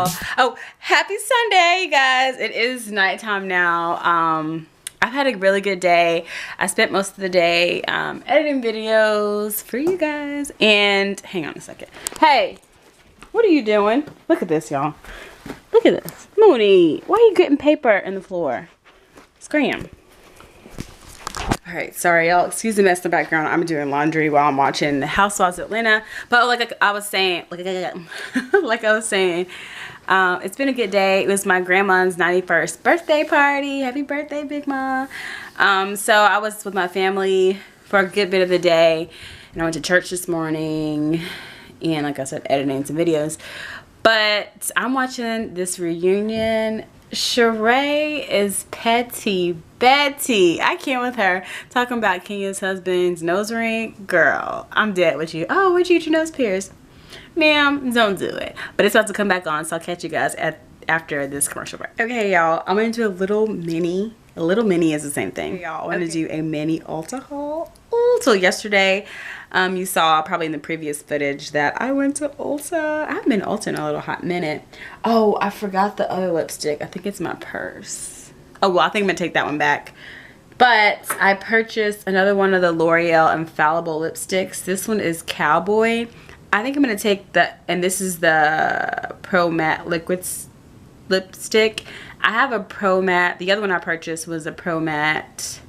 y'all. Oh, happy Sunday, you guys. It is nighttime now. I've had a really good day. I spent most of the day editing videos for you guys. And hang on a second. Hey, what are you doing? Look at this, y'all. Look at this. Mooney, why are you getting paper in the floor? Scram. All right, sorry, y'all. Excuse the mess in the background. I'm doing laundry while I'm watching the Housewives of Atlanta. But like I was saying, it's been a good day. It was my grandma's 91st birthday party. Happy birthday, Big Mom. So I was with my family for a good bit of the day. And I went to church this morning. And like I said, editing some videos. But I'm watching this reunion. Sheree is petty Betty. I can't with her. Talking about Kenya's husband's nose ring. Girl, I'm dead with you. Oh, where'd you get your nose pierced? Ma'am, don't do it. But it's about to come back on, so I'll catch you guys after this commercial break. Okay, y'all, I'm gonna do a little mini. A little mini is the same thing. Okay, y'all, I want to do a mini Ulta haul. Ooh, so yesterday, you saw probably in the previous footage that I went to Ulta. I haven't been to Ulta in a little hot minute. Oh, I forgot the other lipstick. I think it's my purse. Oh, well, I think I'm gonna take that one back. But I purchased another one of the L'Oreal Infallible lipsticks. This one is Cowboy. I think I'm gonna take and this is the Pro Matte Liquids lipstick. I have a Pro Matte. The other one I purchased was a Pro Matte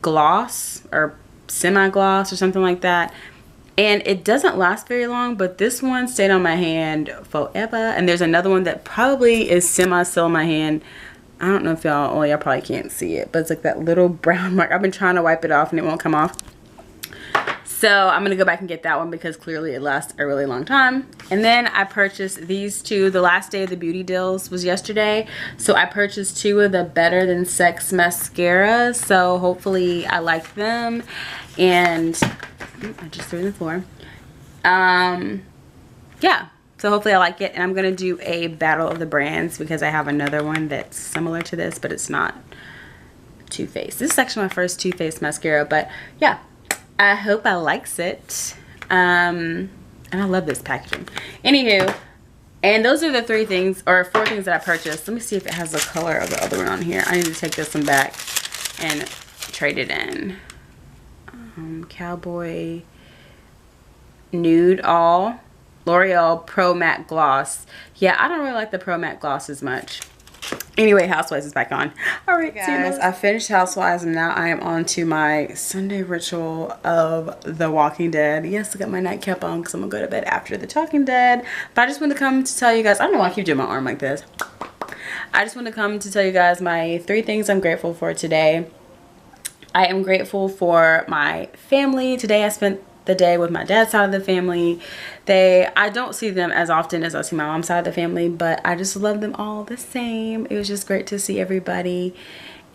Gloss or semi-gloss or something like that. And it doesn't last very long, but this one stayed on my hand forever. And there's another one that probably is semi-still on my hand. I don't know if y'all probably can't see it, but it's like that little brown mark. I've been trying to wipe it off and it won't come off. So I'm gonna go back and get that one because clearly it lasts a really long time. And then I purchased these two. The last day of the beauty deals was yesterday. So I purchased two of the Better Than Sex mascaras. So hopefully I like them. And I just threw it on the floor. Yeah. So hopefully I like it, and I'm going to do a battle of the brands because I have another one that's similar to this, but it's not Too Faced. This is actually my first Too Faced mascara, but yeah, I hope I likes it. And I love this packaging. Anywho, and those are the four things that I purchased. Let me see if it has the color of the other one on here. I need to take this one back and trade it in. Cowboy Nude All. L'Oreal Pro Matte Gloss. Yeah, I don't really like the Pro Matte Gloss as much. Anyway, Housewives is back on. All right, guys. I finished Housewives and now I am on to my Sunday ritual of The Walking Dead. Yes, I got my nightcap on because I'm going to go to bed after The Talking Dead. But I just want to come to tell you guys. I don't know why I keep doing my arm like this. I just want to come to tell you guys my 3 things I'm grateful for today. I am grateful for my family. Today I spent the day with my dad's side of the family. I don't see them as often as I see my mom's side of the family, but I just love them all the same. It was just great to see everybody.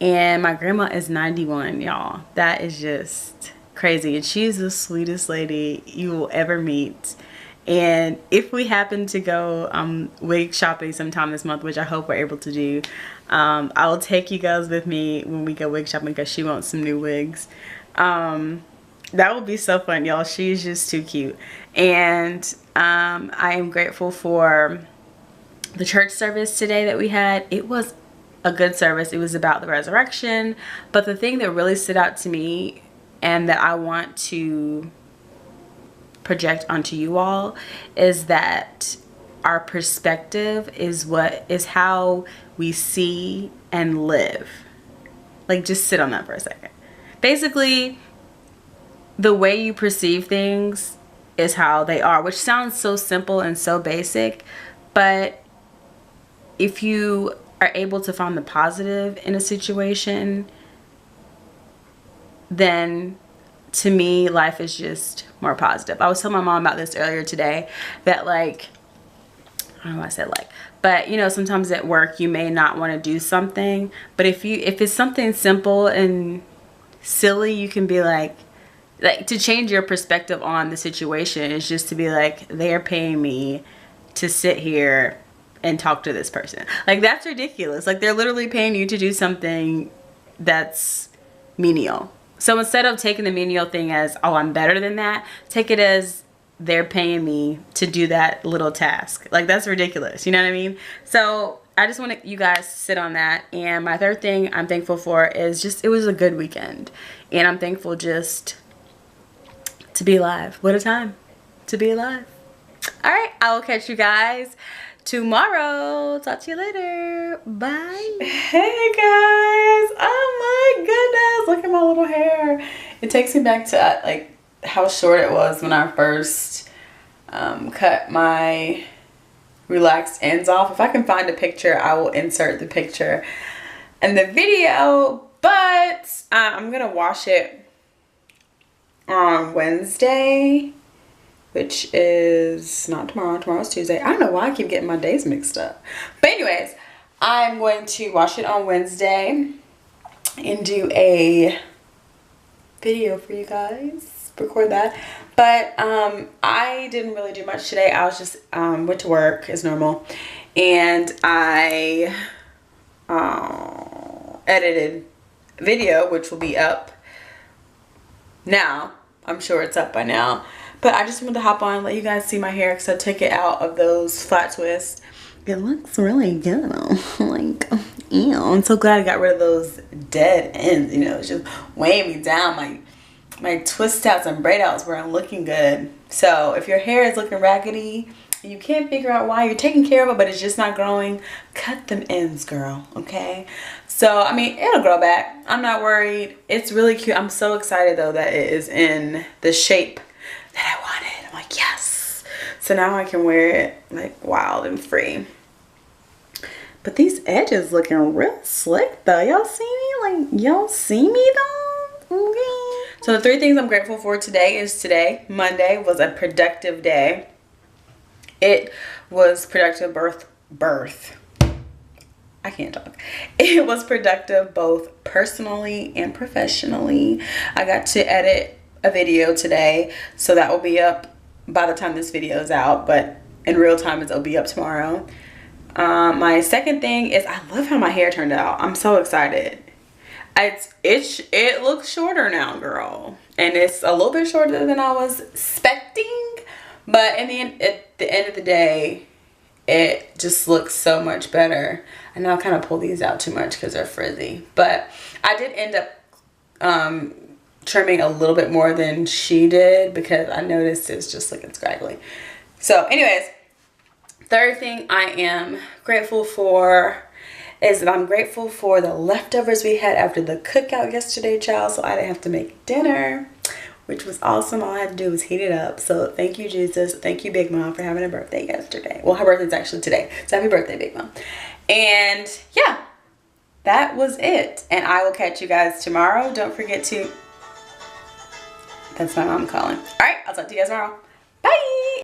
And my grandma is 91, y'all. That is just crazy. And she's the sweetest lady you will ever meet. And if we happen to go wig shopping sometime this month, which I hope we're able to do, I will take you guys with me when we go wig shopping because she wants some new wigs. That would be so fun, y'all. She's just too cute. And I am grateful for the church service today that we had. It was a good service. It was about the resurrection. But the thing that really stood out to me and that I want to project onto you all is that our perspective is how we see and live. Like, just sit on that for a second. Basically, the way you perceive things is how they are, which sounds so simple and so basic, but if you are able to find the positive in a situation, then to me, life is just more positive. I was telling my mom about this earlier today, that like, I don't know why I said like, but you know, sometimes at work you may not want to do something, but if it's something simple and silly, you can be like to change your perspective on the situation is just to be like, they're paying me to sit here and talk to this person. Like, that's ridiculous. Like, they're literally paying you to do something that's menial. So instead of taking the menial thing as, oh, I'm better than that, take it as they're paying me to do that little task. Like, that's ridiculous. You know what I mean? So I just want you guys to sit on that. And my third thing I'm thankful for is just, it was a good weekend. And I'm thankful just to be alive. What a time to be alive. All right, I will catch you guys tomorrow. Talk to you later. Bye. Hey guys. Oh my goodness. Look at my little hair. It takes me back to like how short it was when I first cut my relaxed ends off. If I can find a picture, I will insert the picture in the video. But I'm gonna wash it on Wednesday, which is not tomorrow. Tomorrow's Tuesday. I don't know why I keep getting my days mixed up. But anyways, I'm going to wash it on Wednesday and do a video for you guys. Record that. But I didn't really do much today. I was just went to work as normal. And I edited a video, which will be up now. I'm sure it's up by now. But I just wanted to hop on and let you guys see my hair because I took it out of those flat twists. It looks really good. Like, ew. I'm so glad I got rid of those dead ends. You know, it's just weighing me down. My twist outs and braid outs weren't looking good. So if your hair is looking raggedy and you can't figure out why, you're taking care of it, but it's just not growing, cut them ends, girl. Okay? So, I mean, it'll grow back. I'm not worried. It's really cute. I'm so excited, though, that it is in the shape that I wanted. I'm like, yes. So now I can wear it like wild and free. But these edges looking real slick though. Y'all see me? Like, y'all see me though? Okay. So the 3 things I'm grateful for today is Monday was a productive day. It was productive birth. I can't talk. It was productive both personally and professionally. I got to edit a video today, so that will be up by the time this video is out, but in real time it'll be up tomorrow. My second thing is I love how my hair turned out. I'm so excited. It looks shorter now, girl, and it's a little bit shorter than I was expecting, but in the end, at the end of the day, it just looks so much better. I know I kind of pull these out too much because they're frizzy, but I did end up trimming a little bit more than she did because I noticed it's just looking scraggly. So anyways, third thing I am grateful for is that I'm grateful for the leftovers we had after the cookout yesterday, child. So I didn't have to make dinner, which was awesome. All I had to do was heat it up. So thank you, Jesus. Thank you, Big Mom, for having a birthday yesterday. Well, her birthday's actually today. So happy birthday, Big Mom. And yeah, that was it. And I will catch you guys tomorrow. Don't forget to... That's my mom calling. All right, I'll talk to you guys tomorrow.